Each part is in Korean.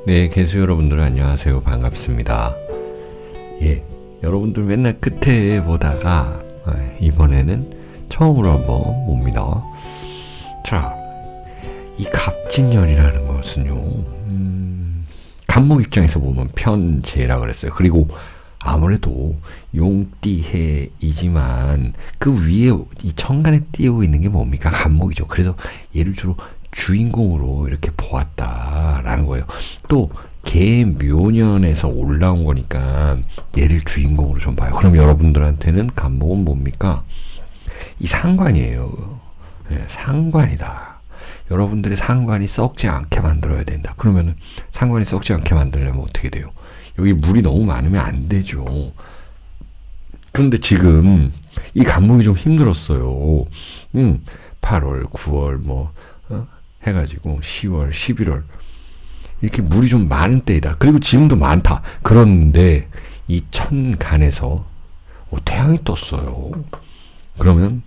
네, 개수 여러분들 안녕하세요. 반갑습니다. 예, 여러분들 맨날 끝에 보다가 이번에는 처음으로 한번 봅니다. 자, 이 갑진년이라는 것은요, 간목 입장에서 보면 편재라 그랬어요. 그리고 아무래도 용띠해이지만 그 위에 이 천간에 띄고 있는 게 뭡니까? 간목이죠. 그래서 얘를 주로 주인공으로 이렇게 보았다라는 거예요. 또 개묘년에서 올라온 거니까 얘를 주인공으로 좀 봐요. 그럼 여러분들한테는 간목은 뭡니까? 이 상관이에요. 네, 상관이다. 여러분들의 상관이 썩지 않게 만들어야 된다. 그러면 상관이 썩지 않게 만들려면 어떻게 돼요? 여기 물이 너무 많으면 안 되죠. 그런데 지금 이 간목이 좀 힘들었어요. 8월, 9월 해가지고 10월, 11월 이렇게 물이 좀 많은 때이다. 그리고 지금도 많다. 그런데 이 천간에서 태양이 떴어요. 그러면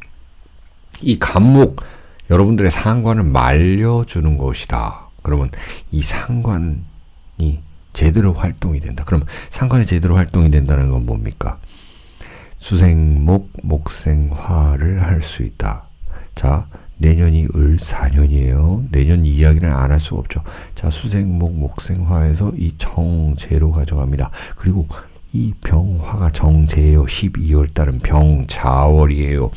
이 간목 여러분들의 상관을 말려주는 것이다. 그러면 이 상관이 제대로 활동이 된다. 그럼 상관이 제대로 활동이 된다는 건 뭡니까? 수생목, 목생화를 할 수 있다. 자, 내년이 을 4년이에요. 내년 이야기는 안 할 수가 없죠. 자, 수생목, 목생화에서 이 정제로 가져갑니다. 그리고 이 병화가 정제예요. 12월 달은 병자월이에요.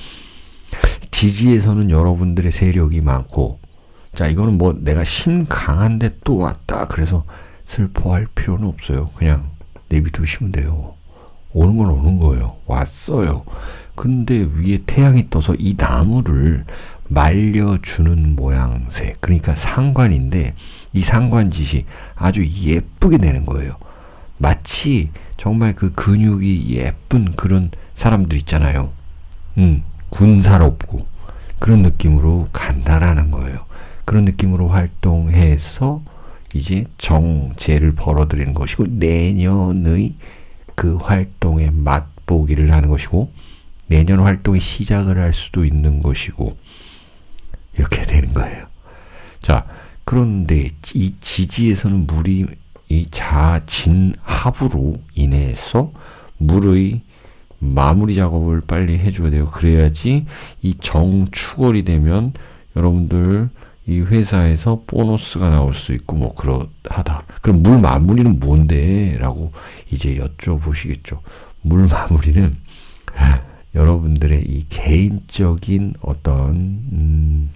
지지에서는 여러분들의 세력이 많고, 자, 이거는 뭐 내가 신 강한데 또 왔다 그래서 슬퍼할 필요는 없어요. 그냥 내비두시면 돼요. 오는 건 오는 거예요. 왔어요. 근데 위에 태양이 떠서 이 나무를 말려주는 모양새. 그러니까 상관인데 이 상관짓이 아주 예쁘게 되는 거예요. 마치 정말 그 근육이 예쁜 그런 사람들 있잖아요. 군사롭고 그런 느낌으로 간다라는 거예요. 그런 느낌으로 활동해서 이제 정제를 벌어들이는 것이고 내년의 그 활동에 맛보기를 하는 것이고 내년 활동의 시작을 할 수도 있는 것이고 이렇게 되는 거예요. 자, 그런데 이 지지에서는 물이 이 자진합으로 인해서 물의 마무리 작업을 빨리 해줘야 돼요. 그래야지 이 정축월이 되면 여러분들 이 회사에서 보너스가 나올 수 있고 뭐 그러하다. 그럼 물 마무리는 뭔데? 라고 이제 여쭤보시겠죠. 물 마무리는 여러분들의 이 개인적인 어떤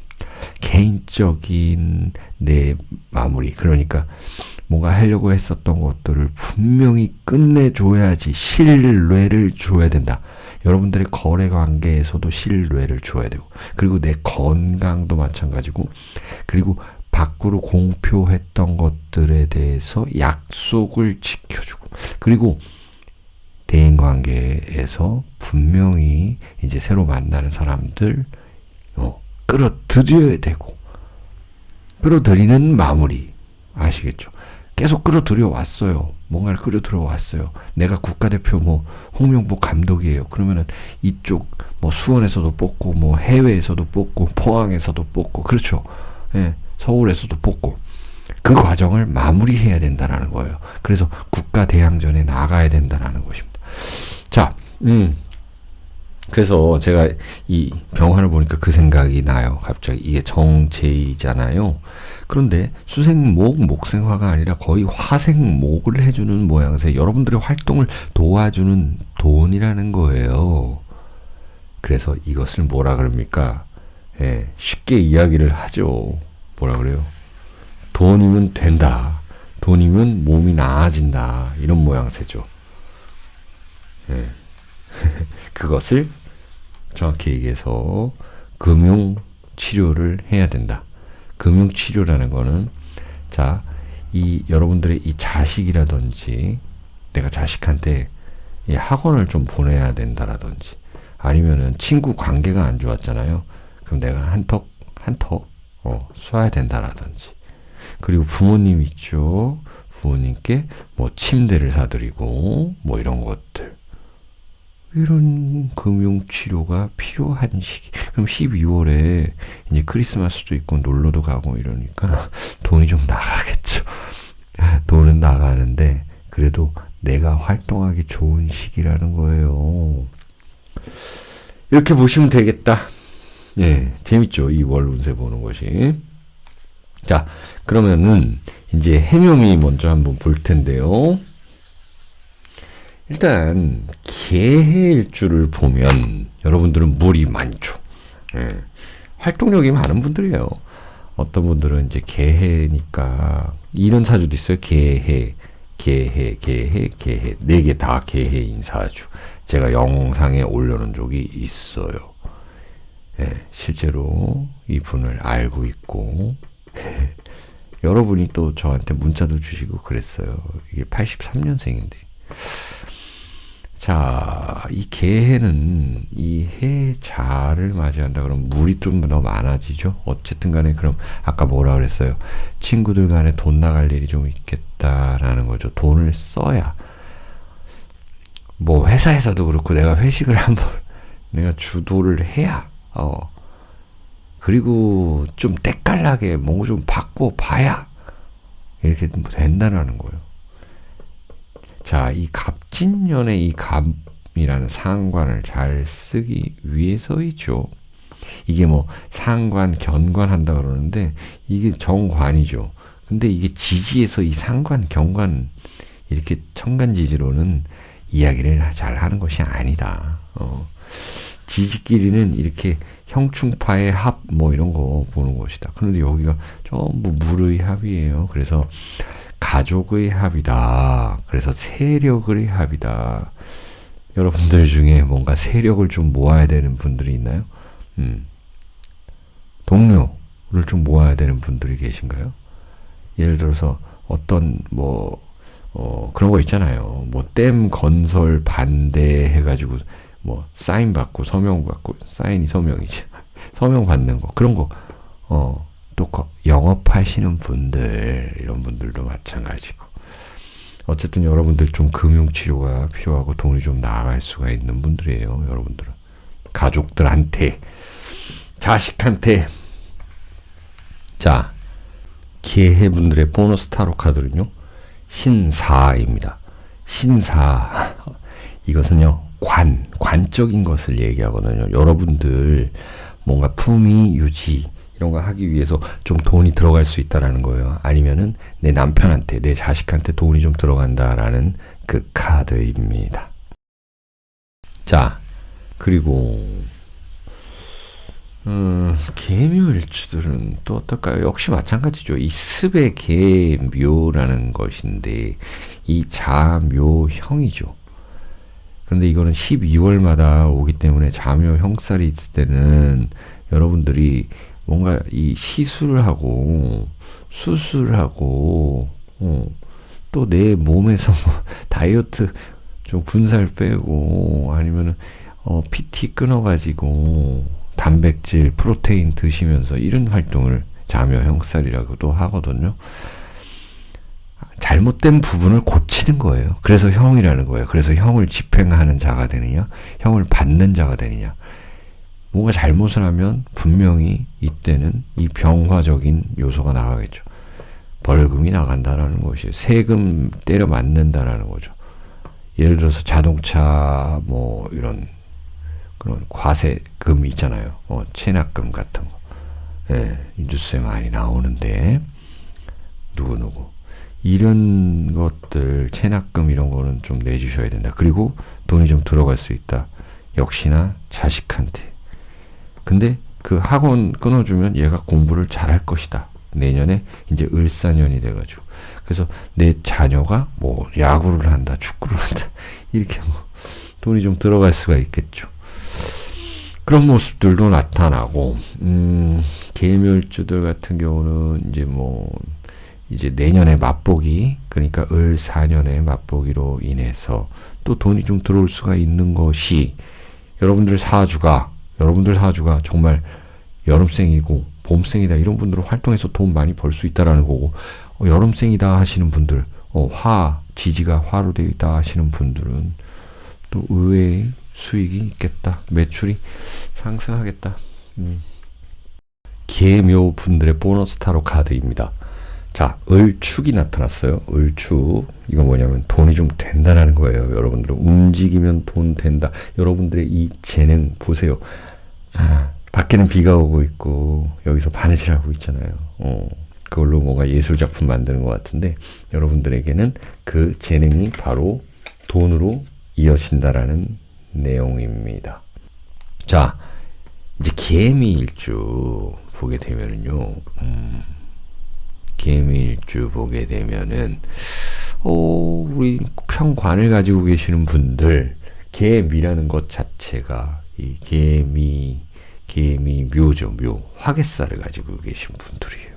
개인적인 내 마무리, 그러니까 뭔가 하려고 했었던 것들을 분명히 끝내줘야지 신뢰를 줘야 된다. 여러분들의 거래 관계에서도 신뢰를 줘야 되고, 그리고 내 건강도 마찬가지고, 그리고 밖으로 공표했던 것들에 대해서 약속을 지켜주고, 그리고 대인관계에서 분명히 이제 새로 만나는 사람들 끌어들여야 되고, 끌어들이는 마무리 아시겠죠? 계속 끌어들여 왔어요. 뭔가를 끌어들여 왔어요. 내가 국가대표 홍명보 감독이에요. 그러면은 이쪽 수원에서도 뽑고 해외에서도 뽑고 포항에서도 뽑고 그렇죠. 예, 서울에서도 뽑고 그 과정을 마무리해야 된다는 거예요. 그래서 국가 대항전에 나가야 된다는 것입니다. 자, 그래서 제가 이 병화를 보니까 그 생각이 나요. 갑자기 이게 정제이잖아요. 그런데 수생목, 목생화가 아니라 거의 화생목을 해주는 모양새, 여러분들의 활동을 도와주는 돈이라는 거예요. 그래서 이것을 뭐라 그럽니까? 예, 쉽게 이야기를 하죠. 뭐라 그래요? 돈이면 된다. 돈이면 몸이 나아진다. 이런 모양새죠. 예. 그것을 정확히 얘기해서 금융치료를 해야 된다. 금융치료라는 거는 자, 이 여러분들의 이 자식이라든지 내가 자식한테 이 학원을 좀 보내야 된다라든지 아니면은 친구 관계가 안 좋았잖아요. 그럼 내가 한턱 쏴야 된다라든지 그리고 부모님 있죠. 부모님께 침대를 사드리고 이런 것들 이런 금융치료가 필요한 시기. 그럼 12월에 이제 크리스마스도 있고 놀러도 가고 이러니까 돈이 좀 나가겠죠. 그래도 내가 활동하기 좋은 시기라는 거예요. 이렇게 보시면 되겠다. 예, 재밌죠? 이 월 운세 보는 것이. 자, 그러면은 이제 해묘미 먼저 한번 볼 텐데요. 일단 개해일주를 보면 여러분들은 물이 많죠. 예, 활동력이 많은 분들이에요. 어떤 분들은 이제 개해니까 이런 사주도 있어요. 개해, 개해, 개해, 개해. 4개 다 개해인 사주. 제가 영상에 올려놓은 적이 있어요. 예, 실제로 이분을 알고 있고 여러분이 또 저한테 문자도 주시고 그랬어요. 이게 83년생인데. 자, 이 개해는 이 해자를 맞이한다 그러면 물이 좀 더 많아지죠. 어쨌든 간에 그럼 아까 뭐라 그랬어요? 친구들 간에 돈 나갈 일이 좀 있겠다라는 거죠. 돈을 써야. 뭐 회사에서도 그렇고 내가 회식을 한번 내가 주도를 해야 그리고 좀 때깔나게 뭔가 좀 바꿔 봐야 이렇게 된다는 거예요. 자, 이 갑진년의 이 갑이라는 상관을 잘 쓰기 위해서이죠. 이게 뭐 상관, 견관 한다 그러는데 이게 정관이죠. 근데 이게 지지에서 이 상관, 견관 이렇게 천간지지로는 이야기를 잘 하는 것이 아니다. 지지끼리는 이렇게 형충파의 합 뭐 이런 거 보는 것이다. 그런데 여기가 전부 물의 합이에요. 그래서 가족의 합이다. 그래서 세력의 합이다. 여러분들 중에 뭔가 세력을 좀 모아야 되는 분들이 있나요? 동료를 좀 모아야 되는 분들이 계신가요? 예를 들어서 어떤 그런 거 있잖아요. 뭐 댐 건설 반대 해가지고 뭐 사인 받고 서명 받고 사인이 서명이지. 서명 받는 거 그런 거 또 영업하시는 분들 이런 분들도 마찬가지고 어쨌든 여러분들 좀 금융치료가 필요하고 돈이 좀 나아갈 수가 있는 분들이에요. 여러분들은 가족들한테 자식한테. 자, 개해분들의 보너스 타로 카드는요 신사입니다. 신사 이것은요 관적인 것을 얘기하거든요. 여러분들 뭔가 품위 유지 이런 거 하기 위해서 좀 돈이 들어갈 수 있다라는 거예요. 아니면은 내 남편한테 내 자식한테 돈이 좀 들어간다라는 그 카드입니다. 자, 그리고 개묘일주들은 또 어떨까요? 역시 마찬가지죠. 이 습의 개묘라는 것인데 이 자묘형이죠. 그런데 이거는 12월마다 오기 때문에 자묘형살이 있을 때는 여러분들이 뭔가 이 시술을 하고 수술하고 또 내 몸에서 뭐 다이어트 좀 군살 빼고 아니면은 PT 끊어가지고 단백질, 프로테인 드시면서 이런 활동을 자묘형살이라고도 하거든요. 잘못된 부분을 고치는 거예요. 그래서 형이라는 거예요. 그래서 형을 집행하는 자가 되느냐, 형을 받는 자가 되느냐. 뭔가 잘못을 하면 분명히 이때는 이 병화적인 요소가 나가겠죠. 벌금이 나간다라는 것이에요. 세금 때려 맞는다라는 거죠. 예를 들어서 자동차 뭐 이런 그런 과세금 있잖아요. 체납금 같은 거. 예, 뉴스에 많이 나오는데 누구 이런 것들 체납금 이런 거는 좀 내주셔야 된다. 그리고 돈이 좀 들어갈 수 있다. 역시나 자식한테. 근데 그 학원 끊어주면 얘가 공부를 잘할 것이다. 내년에 이제 을사년이 돼가지고. 그래서 내 자녀가 뭐 야구를 한다, 축구를 한다. 이렇게 뭐 돈이 좀 들어갈 수가 있겠죠. 그런 모습들도 나타나고, 개묘일주들 같은 경우는 이제 내년에 맛보기, 그러니까 을사년의 맛보기로 인해서 또 돈이 좀 들어올 수가 있는 것이 여러분들 사주가 정말 여름생이고 봄생이다 이런 분들은 활동해서 돈 많이 벌 수 있다라는 거고 여름생이다 하시는 분들 지지가 화로 되어 있다 하시는 분들은 또 의외의 수익이 있겠다. 매출이 상승하겠다. 개묘 분들의 보너스 타로 카드입니다. 자, 을축이 나타났어요. 을축. 이거 뭐냐면 돈이 좀 된다는 거예요. 여러분들 움직이면 돈 된다. 여러분들의 이 재능 보세요. 밖에는 비가 오고 있고 여기서 바느질하고 있잖아요. 그걸로 뭔가 예술작품 만드는 것 같은데 여러분들에게는 그 재능이 바로 돈으로 이어진다라는 내용입니다. 자, 이제 개미일주 보게 되면은요. 개미일주 보게 되면은 우리 평관을 가지고 계시는 분들 개미라는 것 자체가 이 개미 묘죠. 묘. 화개살을 가지고 계신 분들이에요.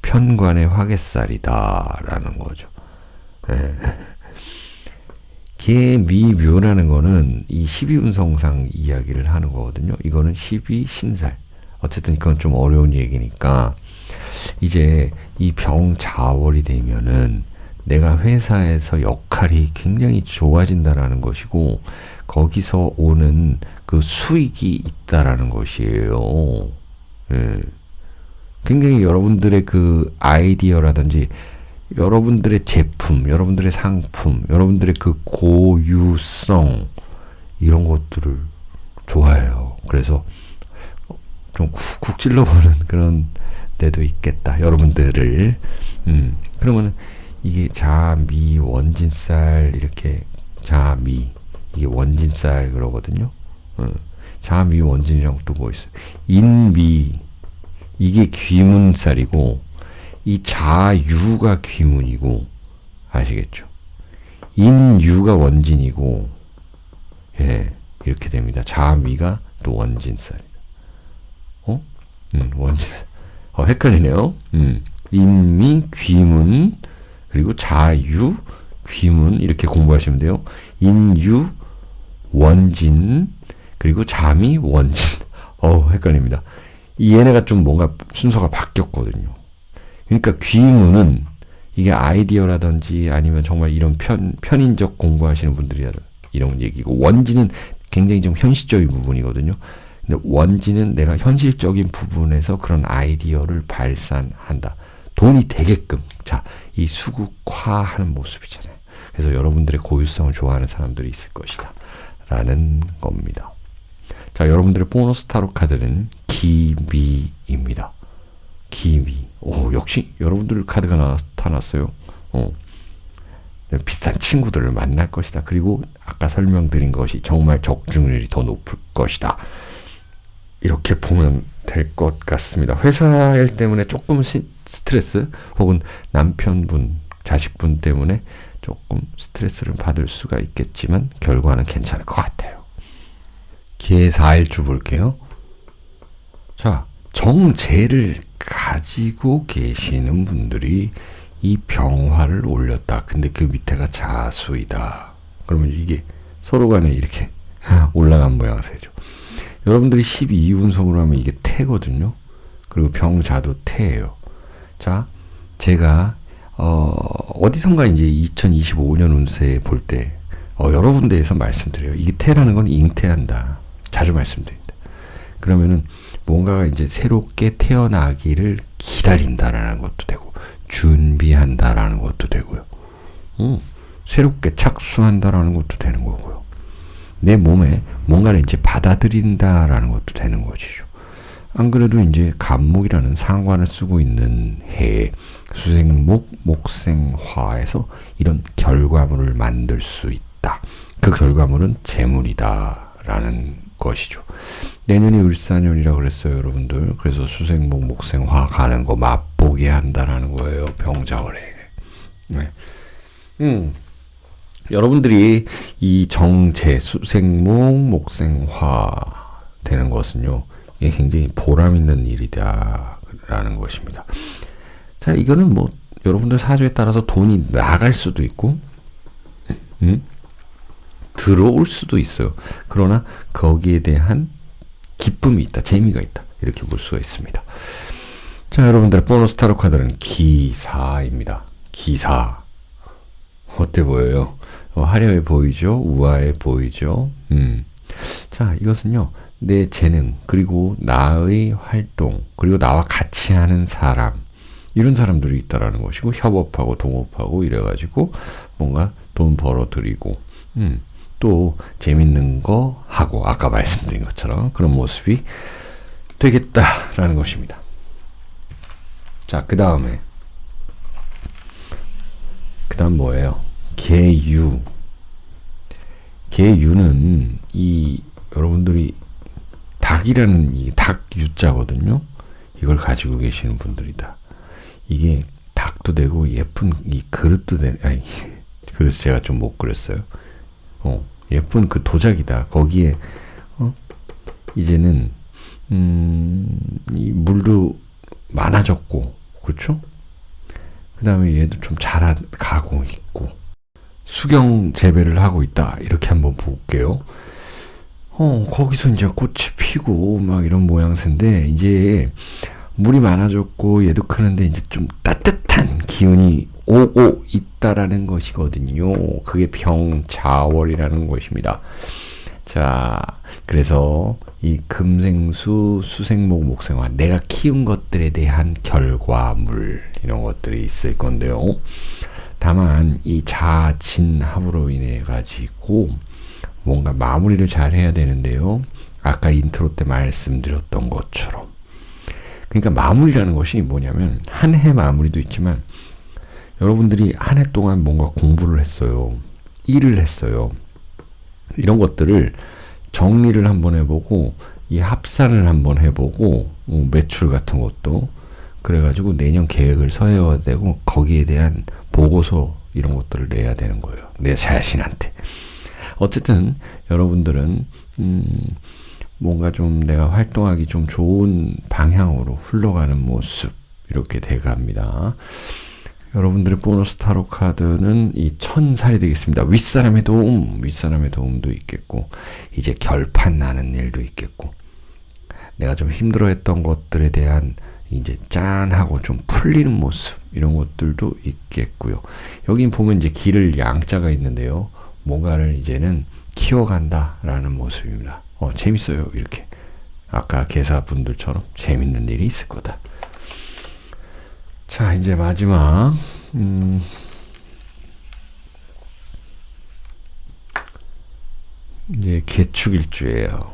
편관의 화개살이다라는 거죠. 네. 개미묘라는 거는 이 12운성상 이야기를 하는 거거든요. 이거는 12신살. 어쨌든 이건 좀 어려운 얘기니까 이제 이 병자월이 되면은 내가 회사에서 역할이 굉장히 좋아진다라는 것이고 거기서 오는 그 수익이 있다라는 것이에요. 예. 굉장히 여러분들의 그 아이디어라든지 여러분들의 제품, 여러분들의 상품, 여러분들의 그 고유성 이런 것들을 좋아해요. 그래서 좀 쿡쿡 찔러보는 그런 때도 있겠다. 여러분들을 그러면은 이게 자미 원진살 이렇게 자미 이게 원진살 그러거든요. 자미 원진이랑 또 뭐 있어요? 인미 이게 귀문살이고 이 자유가 귀문이고 아시겠죠? 인유가 원진이고 예 이렇게 됩니다. 자미가 또 원진살이다. 원진 헷갈리네요. 인미 귀문 그리고 자유 귀문 이렇게 공부하시면 돼요. 인유 원진 그리고 자미 원진 헷갈립니다. 이 얘네가 좀 뭔가 순서가 바뀌었거든요. 그러니까 귀문은 이게 아이디어라든지 아니면 정말 이런 편인적 공부하시는 분들이 이런 얘기고 원진은 굉장히 좀 현실적인 부분이거든요. 근데 원진은 내가 현실적인 부분에서 그런 아이디어를 발산한다. 돈이 되게끔. 자, 이 수국화하는 모습이잖아요. 그래서 여러분들의 고유성을 좋아하는 사람들이 있을 것이다. 라는 겁니다. 자, 여러분들의 보너스 타로 카드는 기미입니다. 기미. 역시 여러분들 카드가 나타났어요. 비슷한 친구들을 만날 것이다. 그리고 아까 설명드린 것이 정말 적중률이 더 높을 것이다. 이렇게 보면 될 것 같습니다. 회사 일 때문에 조금 스트레스 혹은 남편분, 자식분 때문에 조금 스트레스를 받을 수가 있겠지만 결과는 괜찮을 것 같아요. 개 4일주 볼게요. 자, 정제를 가지고 계시는 분들이 이 병화를 올렸다. 근데 그 밑에가 자수이다. 그러면 이게 서로 간에 이렇게 올라간 모양새죠. 여러분들이 12운성으로 하면 이게 태거든요. 그리고 병자도 태예요. 자, 제가 어디선가 이제 2025년 운세 볼 때 여러 군데에서 말씀드려요. 이게 태라는 건 잉태한다. 자주 말씀드립니다. 그러면은 뭔가가 이제 새롭게 태어나기를 기다린다라는 것도 되고 준비한다라는 것도 되고요. 새롭게 착수한다라는 것도 되는 거고요. 내 몸에 뭔가를 이제 받아들인다라는 것도 되는 것이죠. 안 그래도 이제 간목이라는 상관을 쓰고 있는 해에 수생목, 목생화에서 이런 결과물을 만들 수 있다. 그 결과물은 재물이다라는 것이죠. 내년이 을사년이라고 그랬어요, 여러분들. 그래서 수생목, 목생화 가는 거 맛보게 한다라는 거예요, 병자월에. 네. 여러분들이 이 정제, 수생목, 목생화 되는 것은요, 이게 굉장히 보람 있는 일이다라는 것입니다. 자, 이거는 뭐 여러분들 사주에 따라서 돈이 나갈 수도 있고, 들어올 수도 있어요. 그러나 거기에 대한 기쁨이 있다, 재미가 있다, 이렇게 볼 수가 있습니다. 자, 여러분들 보너스 타로 카드는 기사입니다. 기사. 어때 보여요? 화려해 보이죠? 우아해 보이죠? 자, 이것은요, 내 재능, 그리고 나의 활동, 그리고 나와 같이 하는 사람, 이런 사람들이 있다라는 것이고, 협업하고 동업하고 이래가지고 뭔가 돈 벌어들이고 또 재밌는 거 하고 아까 말씀드린 것처럼 그런 모습이 되겠다라는 것입니다. 자, 그 다음 뭐예요? 계유. 계유는 이 여러분들이 닭이라는 이 닭유자거든요. 이걸 가지고 계시는 분들이다. 이게 닭도 되고 예쁜 이 그릇도 되네. 아니, 그래서 제가 좀 못 그렸어요. 예쁜 그 도자기다. 거기에 이제는 이 물도 많아졌고, 그렇죠? 그 다음에 얘도 좀 자라가고 있고, 수경 재배를 하고 있다. 이렇게 한번 볼게요. 거기서 이제 꽃이 피고 막 이런 모양새인데, 이제 물이 많아졌고 얘도 크는데 이제 좀 따뜻한 기운이 오고 있다라는 것이거든요. 그게 병자월이라는 것입니다. 자, 그래서 이 금생수, 수생목, 목생화, 내가 키운 것들에 대한 결과물, 이런 것들이 있을 건데요. 다만 이 자진합으로 인해 가지고 뭔가 마무리를 잘 해야 되는데요. 아까 인트로 때 말씀드렸던 것처럼, 그러니까 마무리라는 것이 뭐냐면 한 해 마무리도 있지만 여러분들이 한 해 동안 뭔가 공부를 했어요. 일을 했어요. 이런 것들을 정리를 한번 해보고 이 합산을 한번 해보고 매출 같은 것도 그래가지고 내년 계획을 세워야 되고 거기에 대한 보고서 이런 것들을 내야 되는 거예요. 내 자신한테. 어쨌든 여러분들은 뭔가 좀 내가 활동하기 좀 좋은 방향으로 흘러가는 모습 이렇게 돼갑니다. 여러분들의 보너스 타로 카드는 이 천살이 되겠습니다. 윗사람의 도움도 있겠고, 이제 결판 나는 일도 있겠고, 내가 좀 힘들어했던 것들에 대한 이제 짠하고 좀 풀리는 모습, 이런 것들도 있겠고요. 여기 보면 이제 길을 양자가 있는데요. 뭔가를 이제는 키워간다라는 모습입니다. 재밌어요. 이렇게 아까 개사분들처럼 재밌는 일이 있을 거다. 자, 이제 마지막 이제 개축일주예요.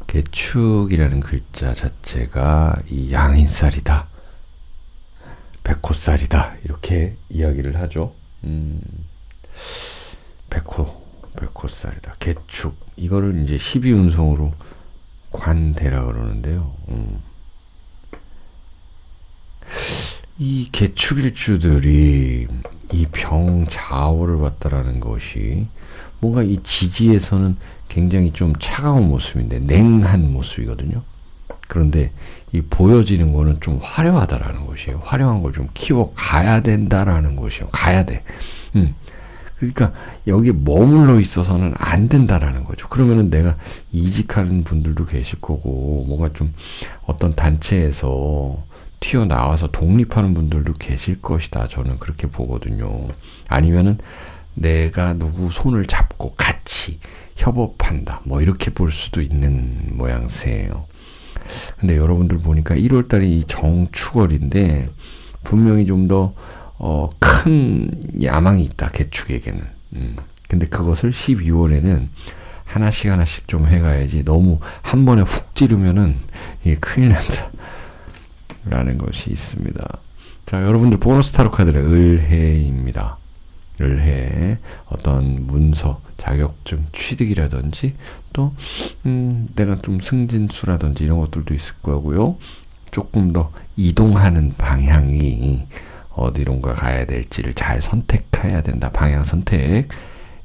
개축이라는 글자 자체가 이 양인살이다, 백호살이다, 이렇게 이야기를 하죠. 백호살이다. 개축. 이거를 이제 12운성으로 관대라 그러는데요. 이 개축일주들이 이 병자월을 봤다라는 것이 뭔가 이 지지에서는 굉장히 좀 차가운 모습인데 냉한 모습이거든요. 그런데 이 보여지는 거는 좀 화려하다라는 것이에요. 화려한 걸 좀 키워가야 된다라는 것이에요. 가야 돼. 그러니까 여기 머물러 있어서는 안 된다라는 거죠. 그러면은 내가 이직하는 분들도 계실 거고, 뭔가 좀 어떤 단체에서 튀어나와서 독립하는 분들도 계실 것이다. 저는 그렇게 보거든요. 아니면은 내가 누구 손을 잡고 같이 협업한다. 뭐 이렇게 볼 수도 있는 모양새예요. 근데 여러분들 보니까 1월달이 이 정축월인데 분명히 좀 더 큰 야망이 있다. 개축에게는. 근데 그것을 12월에는 하나씩 좀 해가야지, 너무 한 번에 훅 찌르면은 이게 큰일 난다 라는 것이 있습니다. 자, 여러분들 보너스 타로 카드는 을해입니다. 을해, 어떤 문서, 자격증 취득이라든지 또 내가 좀 승진수라든지 이런 것들도 있을 거고요. 조금 더 이동하는 방향이 어디론가 가야 될지를 잘 선택해야 된다. 방향 선택,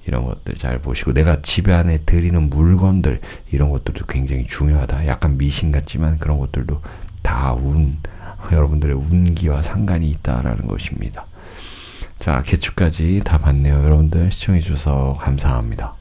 이런 것들 잘 보시고, 내가 집 안에 들이는 물건들, 이런 것들도 굉장히 중요하다. 약간 미신 같지만 그런 것들도 다 여러분들의 운기와 상관이 있다라는 것입니다. 자, 개축까지 다 봤네요. 여러분들 시청해 주셔서 감사합니다.